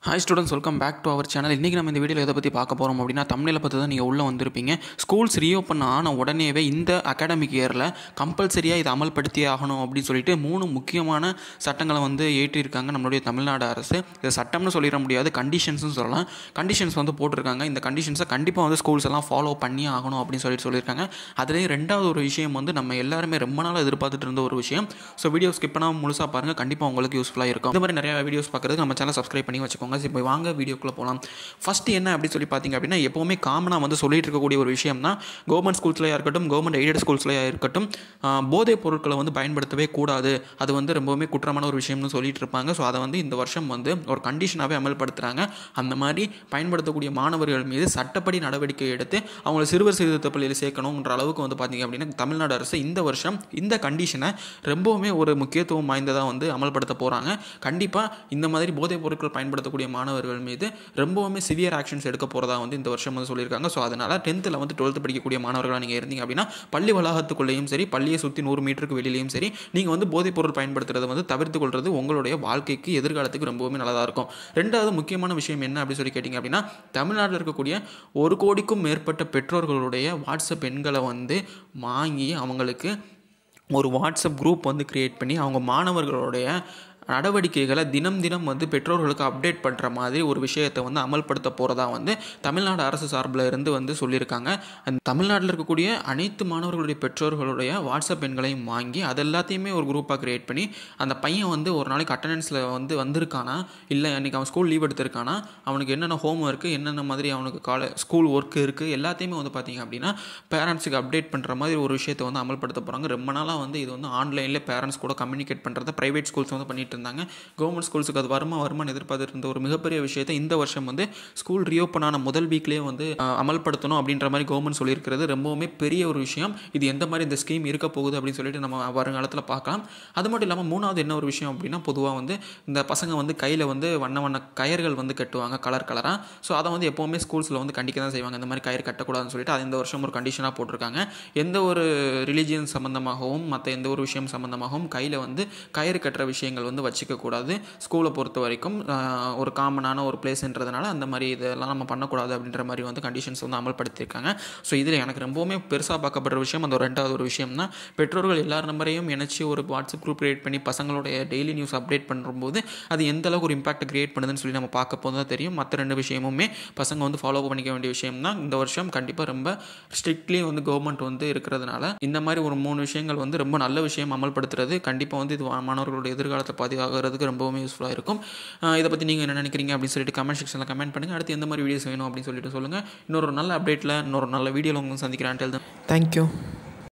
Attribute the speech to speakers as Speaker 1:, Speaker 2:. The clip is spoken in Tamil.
Speaker 1: Hi students, welcome back to our channel. இன்றைக்கி நம்ம இந்த வீடியோவில் எதை பற்றி பார்க்க போகிறோம் அப்படின்னா, தமிழில் பார்த்து தான் நீங்கள் உள்ளே வந்திருப்பீங்க. ஸ்கூல்ஸ் ரீஓப்பன் ஆன உடனேவே இந்த அகாடமிக் இயரில் கம்பல்சரியாக இதை அமல்படுத்தியே ஆகணும் அப்படின்னு சொல்லிட்டு 3 முக்கியமான சட்டங்களை ஏற்றிருக்காங்க நம்மளுடைய தமிழ்நாடு அரசு. இதை சட்டம்னு சொல்லிட முடியாது, கண்டிஷன்ஸ்னு சொல்லலாம். கண்டிஷன்ஸ் போட்டிருக்காங்க. இந்த கண்டிஷன்ஸை கண்டிப்பாக ஸ்கூல்ஸ் எல்லாம் ஃபாலோ பண்ணி ஆகணும் அப்படின்னு சொல்லியிருக்காங்க. அதுலேயும் ரெண்டாவது ஒரு விஷயம் நம்ம எல்லாருமே ரொம்ப நாளாக எதிர்பார்த்துட்டு இருந்த ஒரு விஷயம். ஸோ வீடியோ ஸ்கிப் பண்ணாமல் முழுசாக பாருங்கள், கண்டிப்பாக உங்களுக்கு யூஸ்ஃபுல்லாக இருக்கும். இந்த மாதிரி நிறைய வீடியோஸ் பார்க்குறதுக்கு நம்ம சேனல் சப்ஸ்கிரைப் பண்ணி வச்சுக்கோங்க. இப்போ வாங்க வீடியோக்குள்ளே போகலாம். ஃபஸ்ட்டு என்ன அப்படி சொல்லி பார்த்தீங்க அப்படின்னா, எப்போவுமே காமனாக சொல்லிட்டு இருக்கக்கூடிய ஒரு விஷயம் தான், கவர்மெண்ட் ஸ்கூல்ஸ்லையாக இருக்கட்டும், கவர்மெண்ட் எய்டட் ஸ்கூல்ஸ்லையாக இருக்கட்டும், போதைப் பொருட்களை பயன்படுத்தவே கூடாது, அது ரொம்பவுமே குற்றமான ஒரு விஷயம்னு சொல்லிட்டு இருப்பாங்க. ஸோ அதை இந்த வருஷம் ஒரு கண்டிஷனாகவே அமல்படுத்துகிறாங்க. அந்த மாதிரி பயன்படுத்தக்கூடிய மாணவர்கள் மீது சட்டப்படி நடவடிக்கை எடுத்து அவங்களை சிறுவர் சீர்திருத்த பள்ளியில் சேர்க்கணுன்ற அளவுக்கு பார்த்தீங்க அப்படின்னா, தமிழ்நாடு அரசு இந்த வருஷம் இந்த கண்டிஷனை ரொம்பவுமே ஒரு முக்கியத்துவம் வாய்ந்ததாக அமல்படுத்த போகிறாங்க. கண்டிப்பாக இந்த மாதிரி போதைப் பொருட்கள் பயன்படுத்தக்கூடிய மாணவர்கள் மீது ரொம்பவுமே சிவியர் ஆக்ஷன்ஸ் எடுக்க போகிறதா இந்த வருஷம் சொல்லியிருக்காங்க. ஸோ அதனால் 10th 11th 12th படிக்கக்கூடிய மாணவர்களாக நீங்கள் இருந்தீங்க அப்படின்னா, பள்ளி வளாகத்துக்குள்ளேயும் சரி, பள்ளியை சுற்றி 100 மீட்டருக்கு வெளியிலையும் சரி, நீங்கள் போதைப் பொருள் பயன்படுத்துறது தவிர்த்து கொள்வது உங்களுடைய வாழ்க்கைக்கு, எதிர்காலத்துக்கு ரொம்பவுமே நல்லதாக இருக்கும். ரெண்டாவது முக்கியமான விஷயம் என்ன அப்படி சொல்லி கேட்டிங்க அப்படின்னா, தமிழ்நாட்டில் இருக்கக்கூடிய 1 கோடிக்கும் மேற்பட்ட பெற்றோர்களுடைய வாட்ஸ்அப் எண்களை வாங்கி அவங்களுக்கு ஒரு வாட்ஸ்அப் குரூப் கிரியேட் பண்ணி அவங்க மாணவர்களுடைய நடவடிக்கைகளை தினம் பெற்றோர்களுக்கு அப்டேட் பண்ணுற மாதிரி ஒரு விஷயத்தை அமல்படுத்த போகிறதா தமிழ்நாடு அரசு சார்பில் இருந்து சொல்லியிருக்காங்க. அந்த தமிழ்நாட்டில் இருக்கக்கூடிய அனைத்து மாணவர்களுடைய பெற்றோர்களுடைய வாட்ஸ்அப் எண்களையும் வாங்கி அது எல்லாத்தையுமே ஒரு குரூப்பாக க்ரியேட் பண்ணி, அந்த பையன் ஒரு நாளைக்கு அட்டண்டன்ஸில் வந்திருக்கானா, இல்லை அன்றைக்கி அவன் ஸ்கூல் லீவ் எடுத்திருக்கானா, அவனுக்கு என்னென்ன ஹோம் ஒர்க்கு, என்னென்ன மாதிரி அவனுக்கு ஸ்கூல் ஒர்க்கு இருக்குது, எல்லாத்தையுமே பார்த்திங்க அப்படின்னா பேரண்ட்ஸுக்கு அப்டேட் பண்ணுற மாதிரி ஒரு விஷயத்தை அமல்படுத்த போகிறாங்க. ரொம்ப நாளாக இது ஆன்லைனில் பேரண்ட்ஸ் கூட கம்யூனிகேட் பண்ணுறத ப்ரைவேட் ஸ்கூல்ஸ் பண்ணிட்டு இருந்தாங்க. கவர்மெண்ட் ஸ்கூல்ஸுக்கு அது வருமானு எதிர்பார்த்துட்டு இருந்த ஒரு மிகப்பெரிய விஷயத்தை இந்த வருஷம் ஸ்கூல் ரீஓப்பன் ஆன முதல் வீக்லேயே அமல்படுத்தணும் அப்படின்ற மாதிரி கவர்மெண்ட் சொல்லியிருக்கிறது ரொம்பவுமே பெரிய ஒரு விஷயம். இது எந்த மாதிரி இந்த ஸ்கீம் இருக்க போகுது அப்படின்னு சொல்லிட்டு நம்ம வருங்காலத்தில் பார்க்கலாம். அது மட்டும் இல்லாமல் மூணாவது என்ன ஒரு விஷயம் அப்படின்னா, பொதுவாக இந்த பசங்க கையில் வண்ண வண்ண கயர்கள் கட்டுவாங்க கலராக. ஸோ அதை எப்போவுமே ஸ்கூல்ஸில் கண்டிக்க தான் செய்வாங்க. இந்த மாதிரி கயிறு கட்டக்கூடாதுன்னு சொல்லிட்டு அது இந்த வருஷம் ஒரு கண்டிஷனாக போட்டிருக்காங்க. எந்த ஒரு ரிலீஜியன் சம்மந்தமாகவும் மற்ற எந்த ஒரு விஷயம் சம்மந்தமாகவும் கையில் கயிறு கட்டுற விஷயங்கள் வச்சுக்கக்கூடாது. ஸ்கூலை பொறுத்த வரைக்கும் ஒரு காமனான ஒரு பிளேஸ்ன்றதுனால அந்த மாதிரி இதெல்லாம் நம்ம பண்ணக்கூடாது அப்படின்ற மாதிரி கண்டிஷன்ஸ் அமல்படுத்தியிருக்காங்க. ஸோ இதில் எனக்கு ரொம்பவுமே பெருசாக பார்க்கப்படுற விஷயம் அந்த ரெண்டாவது ஒரு விஷயம் தான். பெற்றோர்கள் எல்லார் நம்பரையும் இணைச்சி ஒரு வாட்ஸ்அப் குரூப் கிரியேட் பண்ணி பசங்களுடைய டெய்லி நியூஸ் அப்டேட் பண்ணும்போது அது எந்த அளவுக்கு ஒரு இம்பாக்ட் கிரியேட் பண்ணுதுன்னு சொல்லி நம்ம பார்க்க போது தான் தெரியும். மற்ற 2 விஷயமுமே பசங்க ஃபாலோ பண்ணிக்க வேண்டிய விஷயம் தான். இந்த வருஷம் கண்டிப்பாக ரொம்ப ஸ்ட்ரிக்ட்லி கவர்மெண்ட் இருக்கிறதுனால இந்த மாதிரி ஒரு 3 விஷயங்கள் ரொம்ப நல்ல விஷயம் அமல்படுத்துறது கண்டிப்பாக இது மாணவர்களுடைய எதிர்காலத்தை பாதுகாக்கிறதுக்கு ரொம்பவுமே யூஸ்ஃபுல்லாக இருக்கும். இதை பற்றி நீங்கள் என்ன நினைக்கிறீங்க அப்படின்னு சொல்லிட்டு கமெண்ட் செக்ஷனில் கமெண்ட் பண்ணுங்கள். அடுத்து எந்த மாதிரி வீடியோஸ் வேணும் அப்படின்னு சொல்லிட்டு சொல்லுங்கள். இன்னொரு நல்ல அப்டேட்டில் இன்னொரு நல்ல வீடியோவில் சந்திக்கிறேன். தேங்க்யூ.